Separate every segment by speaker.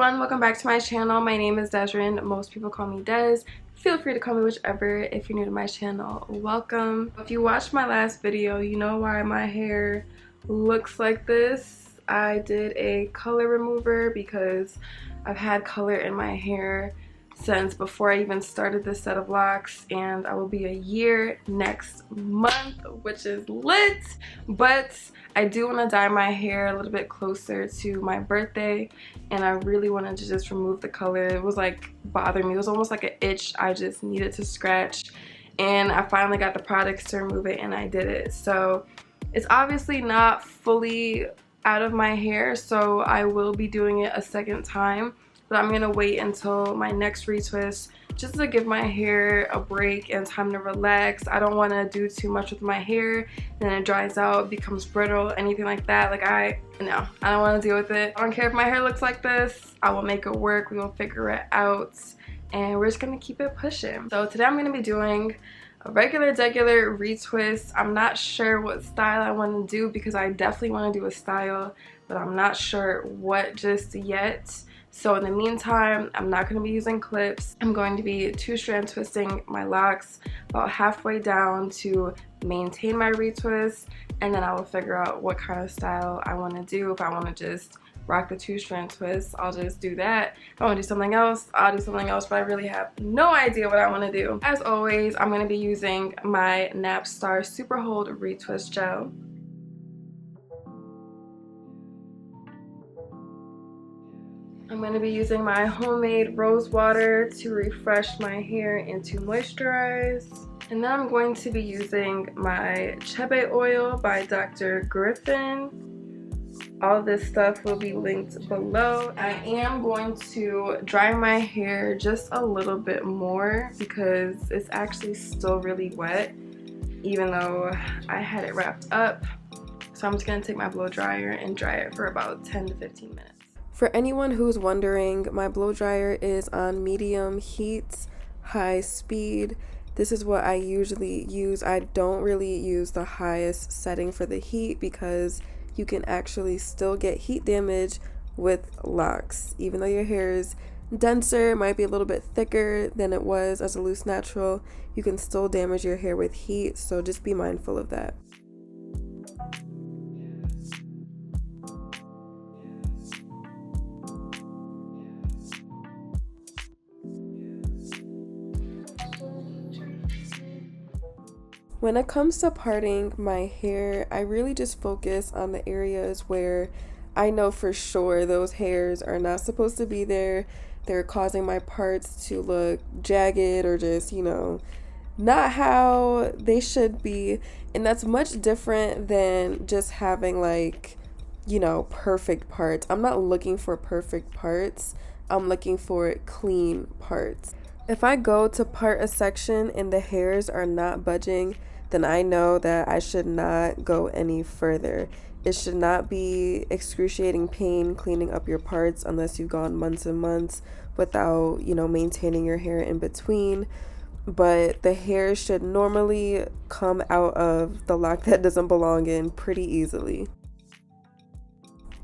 Speaker 1: everyone, welcome back to my channel. My name is DESZREN. Most people call me Des. Feel free to call me whichever. If you're new to my channel, welcome. If you watched my last video, you know why my hair looks like this. I did a color remover because I've had color in my hair since before I even started this set of locks, and I will be a year next month, which is lit. But I do want to dye my hair a little bit closer to my birthday, and I really wanted to just remove the color. It was like bothering me. It was almost like an itch I just needed to scratch, and I finally got the products to remove it, and I did it. So it's obviously not fully out of my hair, so I will be doing it a second time. But I'm gonna wait until my next retwist just to give my hair a break and time to relax. I don't want to do too much with my hair, then it dries out, becomes brittle, anything like that. Like I don't want to deal with it. I don't care if my hair looks like this. I will make it work. We will figure it out, and we're just gonna keep it pushing. So today I'm gonna be doing a regular retwist. I'm not sure what style I want to do because I definitely want to do a style, but I'm not sure what just yet. So in the meantime, I'm not going to be using clips. I'm going to be two-strand twisting my locks about halfway down to maintain my retwist, and then I will figure out what kind of style I want to do. If I want to just rock the two-strand twist, I'll just do that. If I want to do something else, I'll do something else, but I really have no idea what I want to do. As always, I'm going to be using my NappStar Super Hold Retwist Gel. I'm going to be using my homemade rose water to refresh my hair and to moisturize. And then I'm going to be using my Chebe oil by Dr. Griffin. All this stuff will be linked below. I am going to dry my hair just a little bit more because it's actually still really wet, even though I had it wrapped up. So I'm just going to take my blow dryer and dry it for about 10 to 15 minutes. For anyone who's wondering, my blow dryer is on medium heat, high speed. This is what I usually use. I don't really use the highest setting for the heat because you can actually still get heat damage with locks. Even though your hair is denser, might be a little bit thicker than it was as a loose natural, you can still damage your hair with heat, so just be mindful of that. When it comes to parting my hair, I really just focus on the areas where I know for sure those hairs are not supposed to be there. They're causing my parts to look jagged or just, not how they should be. And that's much different than just having perfect parts. I'm not looking for perfect parts. I'm looking for clean parts. If I go to part a section and the hairs are not budging, then I know that I should not go any further. It should not be excruciating pain cleaning up your parts unless you've gone months and months without, maintaining your hair in between. But the hair should normally come out of the lock that doesn't belong in pretty easily.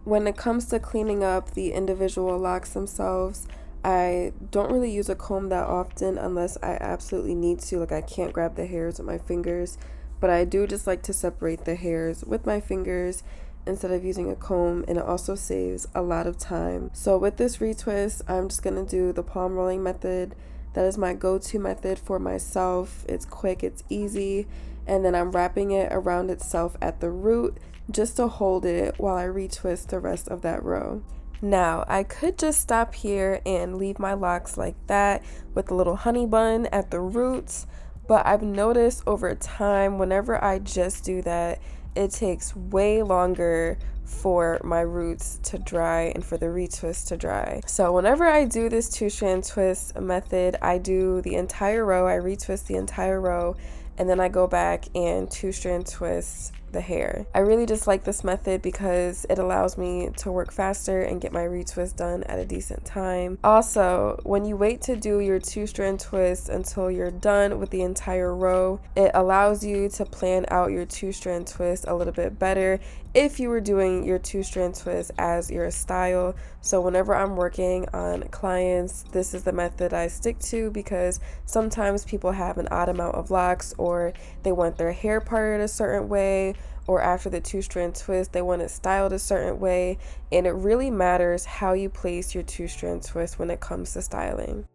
Speaker 1: When it comes to cleaning up the individual locks themselves, I don't really use a comb that often unless I absolutely need to, like I can't grab the hairs with my fingers, but I do just like to separate the hairs with my fingers instead of using a comb, and it also saves a lot of time. So with this retwist, I'm just going to do the palm rolling method. That is my go-to method for myself. It's quick, it's easy, and then I'm wrapping it around itself at the root just to hold it while I retwist the rest of that row. Now, I could just stop here and leave my locks like that with a little honey bun at the roots, but I've noticed over time, whenever I just do that, it takes way longer for my roots to dry and for the retwist to dry. So whenever I do this two-strand twist method, I do the entire row, I retwist the entire row, and then I go back and two-strand twist the hair. I really just like this method because it allows me to work faster and get my retwist done at a decent time. Also, when you wait to do your 2-strand twist until you're done with the entire row, it allows you to plan out your 2-strand twist a little bit better if you were doing your 2-strand twist as your style. So whenever I'm working on clients, this is the method I stick to because sometimes people have an odd amount of locks, or they want their hair parted a certain way, or after the 2-strand twist they want it styled a certain way, and it really matters how you place your 2-strand twist when it comes to styling.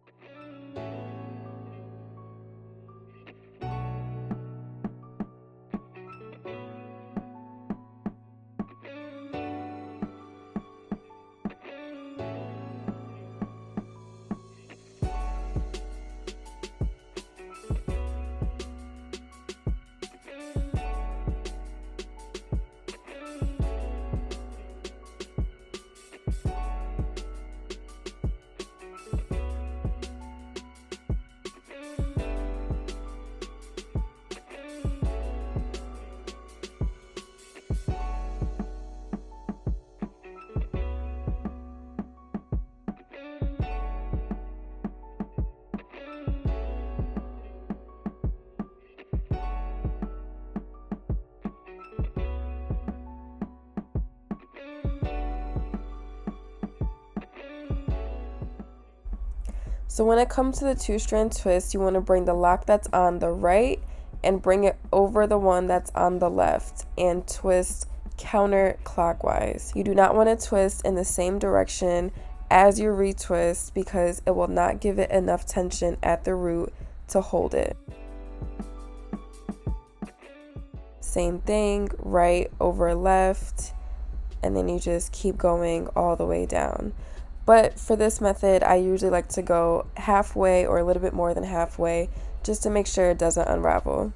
Speaker 1: So when it comes to the 2-strand twist, you want to bring the lock that's on the right and bring it over the one that's on the left and twist counterclockwise. You do not want to twist in the same direction as your retwist because it will not give it enough tension at the root to hold it. Same thing, right over left, and then you just keep going all the way down. But for this method, I usually like to go halfway or a little bit more than halfway just to make sure it doesn't unravel.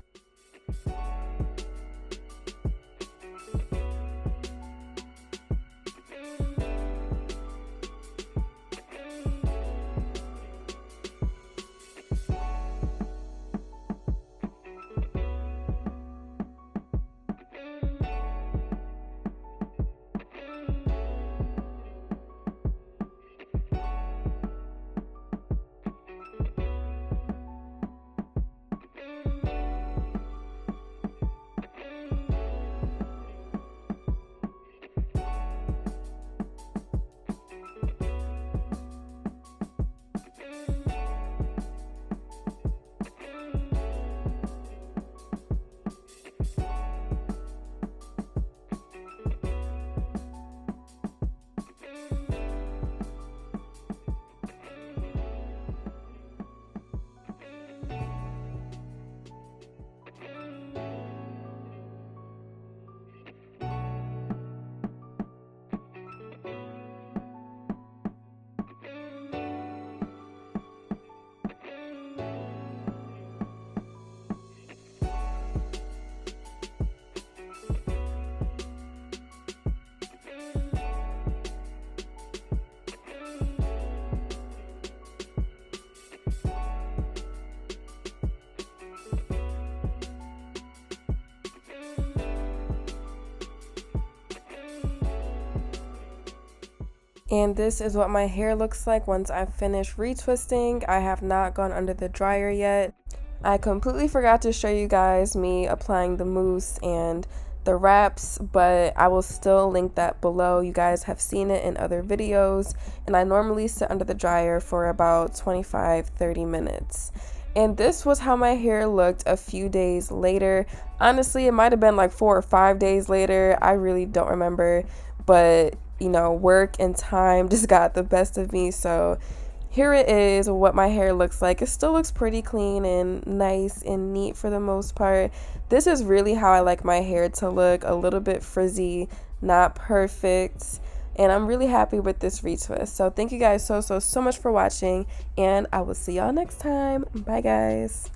Speaker 1: And this is what my hair looks like once I've finished retwisting. I have not gone under the dryer yet. I completely forgot to show you guys me applying the mousse and the wraps, but I will still link that below. You guys have seen it in other videos, and I normally sit under the dryer for about 25-30 minutes. And this was how my hair looked a few days later. Honestly, it might have been like 4 or 5 days later. I really don't remember, but you know, work and time just got the best of me. So here it is, what my hair looks like. It still looks pretty clean and nice and neat for the most part. This is really how I like my hair to look, a little bit frizzy, not perfect. And I'm really happy with this retwist. So thank you guys so much for watching, and I will see y'all next time. Bye guys.